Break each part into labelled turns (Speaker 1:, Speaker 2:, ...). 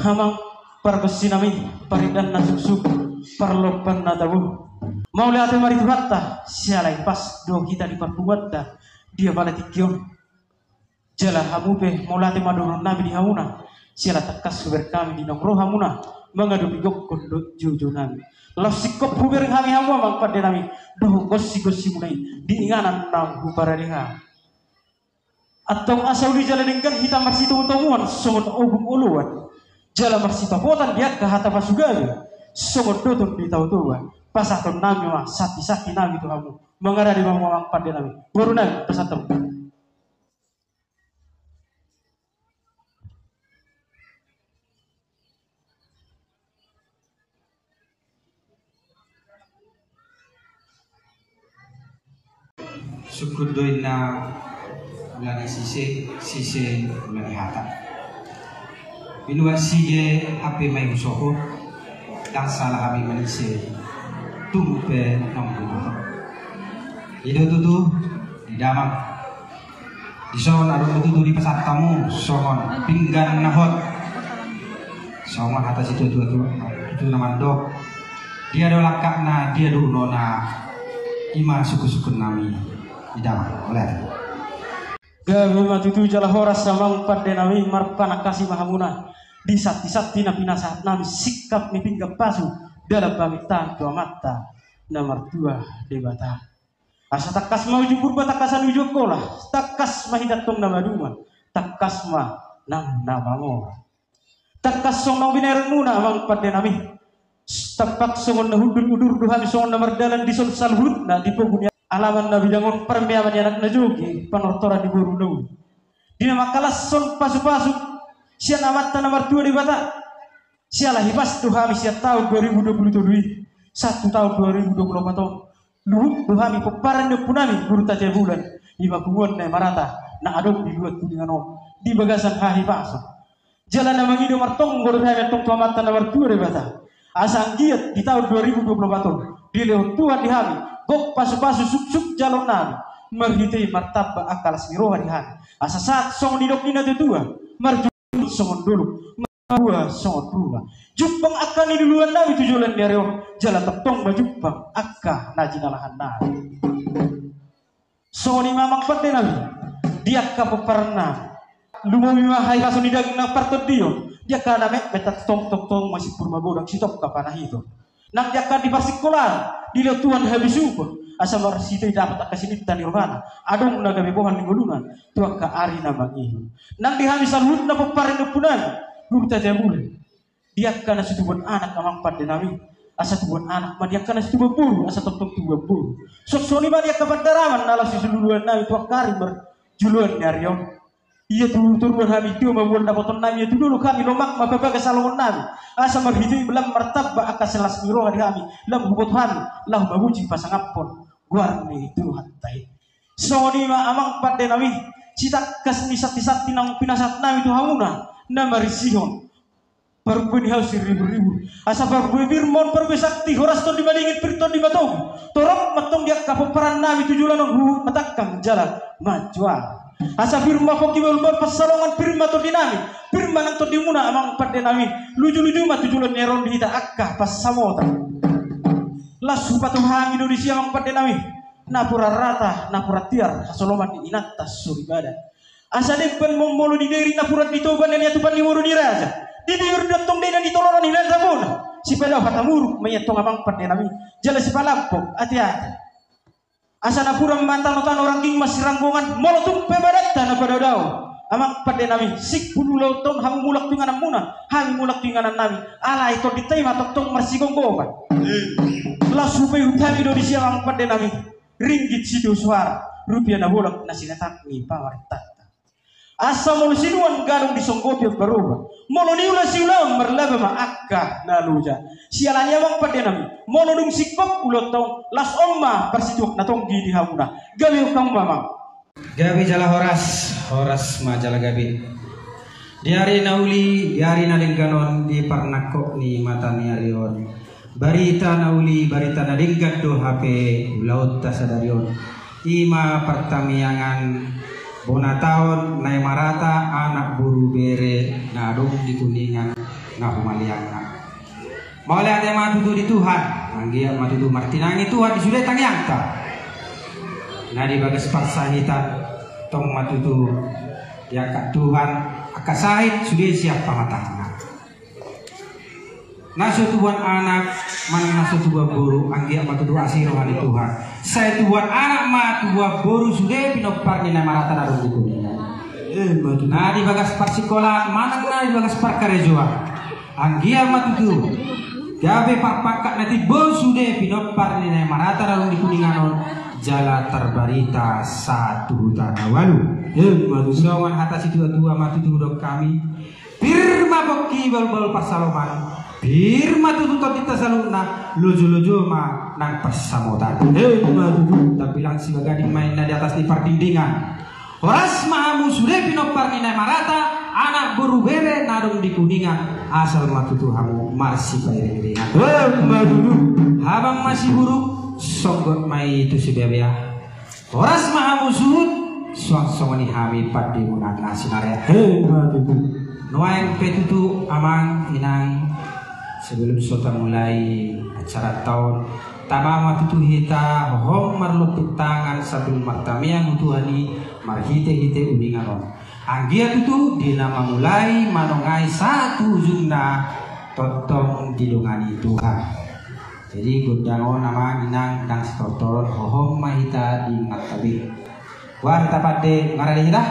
Speaker 1: hamang parbesinami paridan na suksuk parlopan na tabu mau lihat mari tuhatta sialai pas do kita di perbuatta dia balatikyon jala hamupe mau lihat madurun nabi di hamuna siala takas berkami di nongro hamuna mangadu bigok kondo jojo nami law sikop huber hami hamu mang pada nami doh gossi munai di inganan nang huparadiha atau asal di jalan dengan hitam masih temuan songon ogum uluan jalan masih tapotan dia ke hata pasugali songon dotun di tahu tua pasatun nami mah sati nami tu kamu mengada di mang pada nami baru nami pesatun
Speaker 2: syukur doina ulani sise ulani hata binuan sige ape mai usoho dan salah kami manise tumpe nonggulo itu tuh di damang di son ada tuh di pasar tamu songon pinggan nahot songon atas itu nama dok dia adalah kakna dia dulu nona ima suku nami di damang oleh
Speaker 1: gawe matutu jala horas samang pada nami marpana kasih mahamuna di sati na pinasat nami sikap ni pinggap pasu dalam pamitan tua mata nomor 2 debata asa takas mau jubur batakasan ujokola takas mahidatong nama duma takas ma nang nama mo takas song nang binerang muna amang pada nami tapak songon na hudur duhami songon na mardalan di sol salhut na di pogunya alaman nabi dangon permeaman anak najogi panortora di boruno dina makalas son pasu sia namata nomor 2 di bata sia lah hibas tuhami sia tahun 2027 1 tahun 2024 luhut tuhami peparan de punami guru taja bulan iba kuon na marata na adok di luat kuningan om di bagasan hahi paso jalan na mangido martong guru taja tong tuamata nomor 2 di bata asang giat di tahun 2024 di lewat Tuhan di hami kok pasu suk jalon nami merhitai martabak akal siroha di hati asa saat song didok dina tutua marjun songon dulu marua songon dua jupang akan di duluan nami tujuan dari jalan teptong bajupang akka najinalahan nami songon imamang pada nami dia kapeparna lumumi mahai kaso di daging na partot dia kana mek betat tong masih purma bodang sitop kapanah itu nang dia akan diparsikolan dilihat Tuhan habis upah asal marsita dapat akasini tani nirvana adong naga bebohan ningulunan tua ka ari nama ihu nang dihamisan hut na peparin depunan hurta jamule dia kana situbun anak amang pada nami asa tubuan anak ma dia kana situbun buru asa tok tubuan buru soni ma dia kapandaraman nala sisuluan nami tua kari berjuluan nyarion iya turun kami itu membuat dapaton nami itu dulu kami lomak mabaga salongon nami asa marhitu belam martabba akaselas miro di kami lam hubut kami lam babuji pasangapon guarni itu hatai soni ma amang pada nami cita kasni sati nang pinasat nami itu hamuna nama risihon perbuni haus ribu asa perbuni firmon perbe sakti horas ton dibandingin pirton di batong torok matong dia kapeparan nami tujulan nang matakam jalan majual asa firma koki belbar pasalongan firma to dinami firma nang to dimuna amang pada nami luju ma tujulan neron di hita akka pas samota lasu patu hang Indonesia amang pada nami napura rata napura tiar hasoloman di inatta suribada asa depan momolo di deri napura di toban dan yatupan di wuru di raja di diur datong dena di tolonan hilan sabun si pelau hatamuru mayatong amang pada nami jala si palampok hati-hati asa napurang mantan orang king masih ranggongan molotum pebadat tanah pada daun amang pada nami sik puluh lauton hamu mulak tinganan muna hamu mulak tinganan nami ala itu ditema tong marsigong goban la supaya utami Indonesia amang pada nami ringgit sido suara rupiah na bolak na sinatak ni pamarita asa mulu sinuan gadong di songgopi berubah mulu niula siulaun merlaba ma akka naluja sialanya amang pada nami mulu dung sikop ulotong las omma persituk natong di hamuna gawi ukang mamang
Speaker 2: gabi jala horas ma jala gabi di hari nauli di hari nalingganon di parnako ni mata ni arion barita nauli barita nalinggat do HP laut tasadarion ima pertamiangan Bona tahun nai marata anak buru bere nadong di kuningan ngahumaliang. Mau lihat yang matutu di Tuhan, anggia matutu martinangi Tuhan di sudah tangyang ta. Nah di bagas parsahitan tong matutu ya kak Tuhan akasahit sudah siap pamatangna. Nasu tuan anak mana nasu tua guru anggia matutu asirohan di Tuhan. Saya tuan anak matua guru sudah pinopar ni marata nadong di kuningan. Nah di bagas parsikolan mana na di bagas parkarejoa. Anggia matutu gabe papakat nanti bos sudah pinopar ni marata darung di kuninganon jala terbarita 1 hutan awalu. Sowan atas itu tua matutu dok kami firma boki bal pasaloman firma tututot kita saluna lojo ma nang persamotan. Tapi bilang si bagading main di atas di pardindingan. Horas mahamu sudah pinopar ni marata anak berubere nadong di kuningan asal matutu hamu masih bayar-bayar. Habang masih buruk songgot mai itu si bebya. Horas mahamu suhut suang-suang ni hami padi munat nasinare. Nuaing petutu amang inang sebelum sultan mulai acara tahun tama matutu hita hom marlupit tangan sabun martamiang utuhani marhite-hite uninganon. Anggia tutu di nama mulai manongai 1 ujungna totong dilungani Tuhan. Jadi gundangon nama minang dan setotor hohom mahita di matabi. War tapade ngarali kita.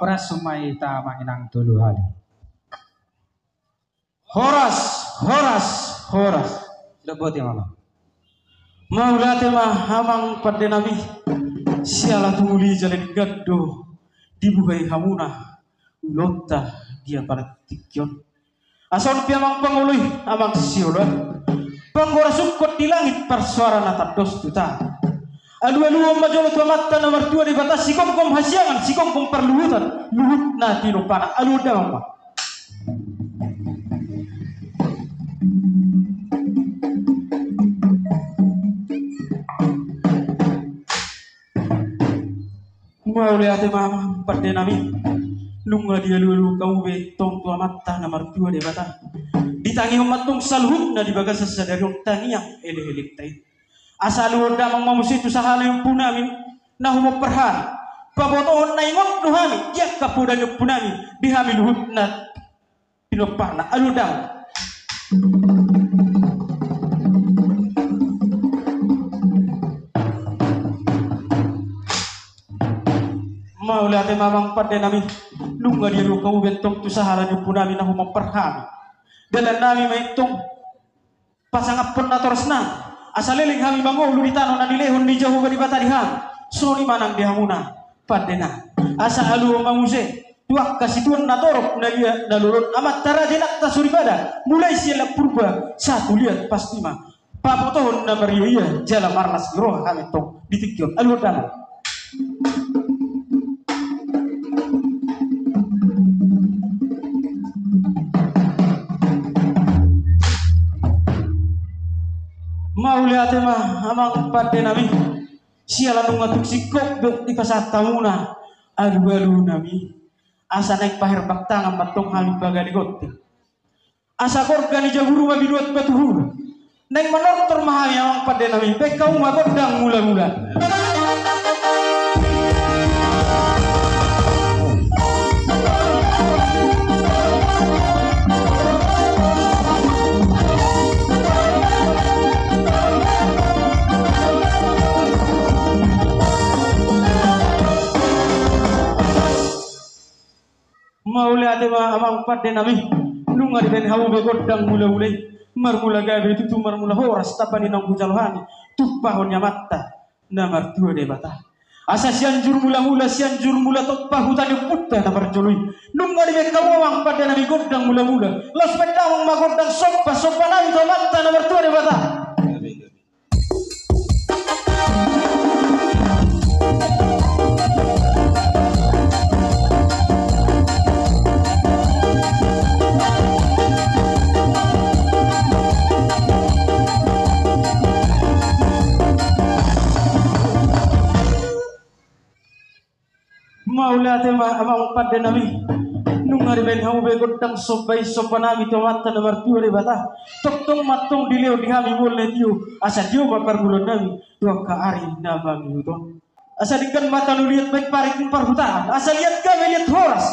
Speaker 2: Horas sumai ta manginang tulu hali. Horas. Sudah buat ya mama. Maulate mah hamang pada nabi. Sialah tuli jalan gaddo dibukai hamuna. Ulota dia pada tikyon. Asal piamang pangului amang siulan. Panggora sukot di langit persuara natados tuta. Alu-alu majolo mata nomor 2 di batas sikongkom hasiangan sikongkom perluhutan luhut na tino pana alu damang. Mau lihat mama pada nami nunggu dia lulu kau betong tua mata nomor 2 di batas ditangi umat tung saluhut na di bagas sesadari tangi yang eleh-eleh tai. Asal udah mengamusi itu sahala yang punami nah mau perhan pabotohon na ingot nuhami dia kapudan yung punami dihami luhut na pinopah na aludang mau lihat mamang pada nami nunggu dia lu kamu bentong tu sahala yung punami nah mau perhan dalam nami maitong pasang apun na torosna
Speaker 1: asaliling kami mangulu di tanah na dilehon di jauh bani batarihan soni manang dihamuna padena asa halu manguse tuak kasih tuan na torok na lihat na lurut amat tarajenak tasuribada mulai siap purba satu lihat pasti mah papotohon na mario iya jala marlas geroh kami tong ditikyon alur dana mau lihat mah amang pada nami sialan ngatuk sikok di pasar tamuna alu nami asa naik pahir baktang matong hami bagani gotte asa korgani jaburu mabiduat batuhur naik menortor mahami amang pada nami bekau magodang mula-mula mau lihat amang pada nami lungar ben hawu begodang mula-mulai marmula gabe itu marmula horas tapani nang bujalohani tupahonnya mata namar dua debata asa sianjur mula-mula sianjur mula topah hutan putih namar joloi lungar ben kawang pada nami godang mula-mula los pedang magodang sopa nami to mata namar dua debata mau lihat amang pada nami nungar ben hamu be godang sobai sopanami to mata nomor 2 de bata tong matong dileo di kami boleh tiu asa dio bakar bulan nami dua ka ari nama miuto asa dikan mata nu lihat baik parik par hutan asa lihat kami lihat horas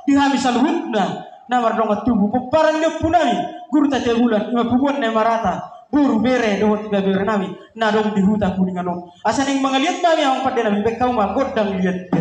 Speaker 1: di kami saluhutna namar dongat tubuh peparan dio punami guru ta bulan ima pubuan ne marata buru bere do tiga bere nami nadong di huta kuningan asa ning mangaliat nami amang pada nami be kau ma godang lihat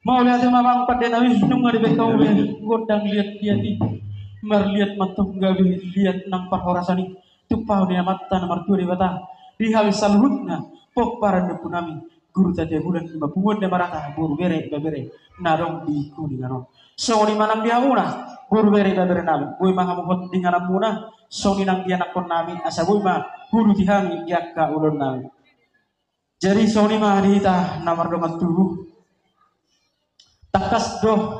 Speaker 1: mau lihat mamang pada nami nungar be kau be godang lihat di mar lihat matong gabe lihat nang parhorasani tupau ni mata nomor 2 di bata di habis salhutna pok paran de punami guru tadi bulan lima pungun de marata buru bere narong di kuningan so ni manang dia muna buru bere nami boy mah mo dengan muna so ni nang dia nakon nami asa boy mah guru tihami dia ka ulun nami jadi so ni mah dita nomor 27 takas doh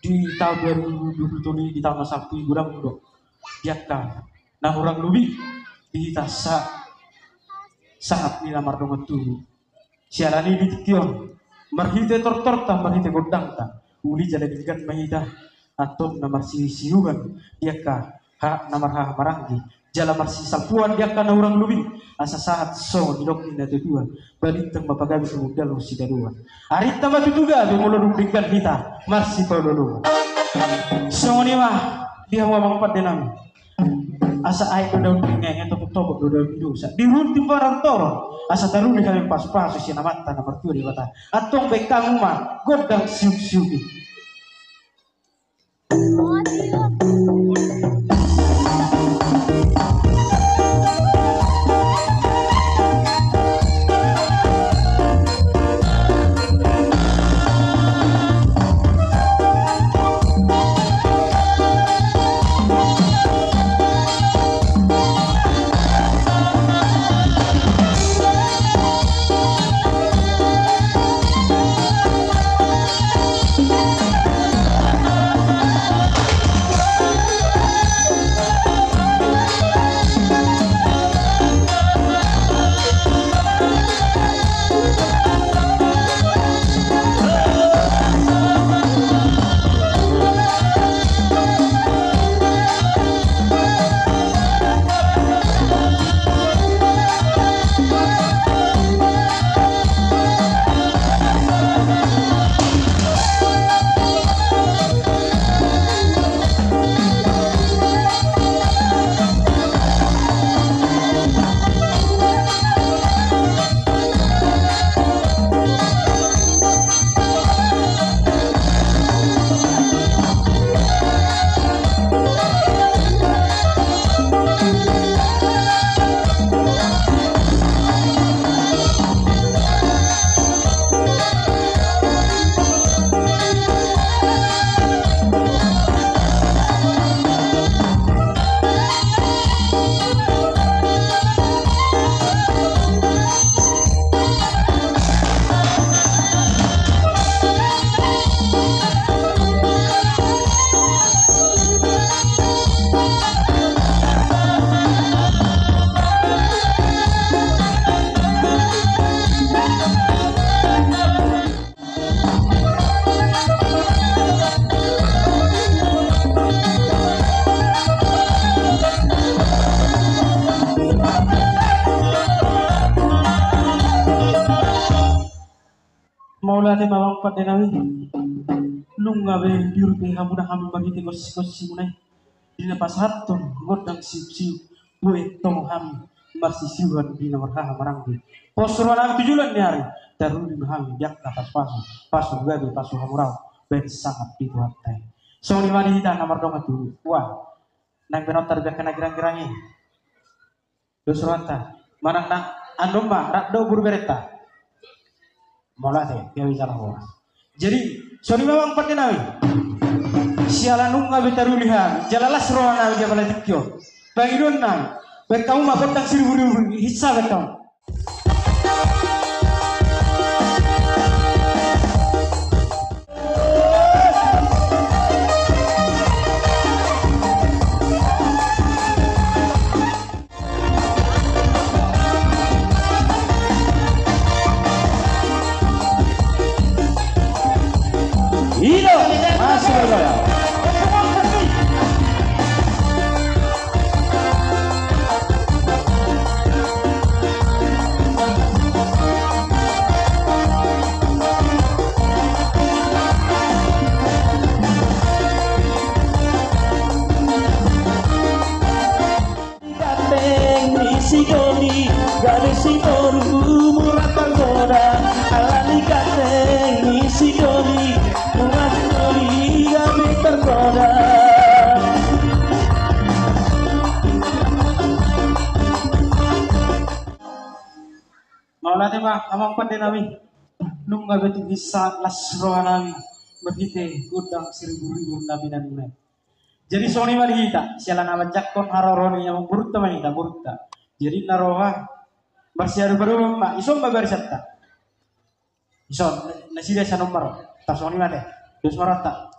Speaker 1: di tahun 2020 di tahun Sabtu gurang doh diakka nah orang lebih di saat ni lamar dong tu sialani di tikion marhite torta marhite godang ta uli jale digan mahita atau namar siuban diakka ha namar ha marangi jala marsi salpuan diakka na orang lebih asa saat so di dok ina tuan balitang mapagabi sa mudalo si daruan arita matutuga be mulurung digan kita marsi paulolo so ni mah dia mau mangpat denam asa ay do daw ngeng to tobok do daw bidusa di runti parang toro asa daru ni kami pas si namata na marturi bata atong bekang ma godang siup-siupi Maulana mawang padenawi lunga be diurpi hamuna kami bagi kos munai dina pasatun godang siu bue tong kami marsisiuhan di nomor marang di posruan ang tujulan ni hari daruli kami yak napas pasu gabi pasu hamurau ben sangat dituatai so ni mari hita nomor dong tu wah nang benotar biak kena girang ini dosrata manang nang andoma rakdo burbereta molate dia bicara orang jadi soni memang patenawi sialanung ngabe tarulihan jalalas roana dia balatikyo bangidon nang berkaum mabotang siriburu hissa betong Hilo masih bergoyang.
Speaker 3: Sigoli garis itoru murah pagoda alani kateng sigoli murah sigoli garis pagoda
Speaker 1: Maulana mah amang padenawi nung ngabe tu bisa lasroanawi berhite gudang siriburu nabi nanune jadi soni mari hita sialan nama jakon haroroni yang burutta manita burutta jadi naroha bersiaru baru mak isom babar satta isom nasi desa nomor tasoni mate dos marata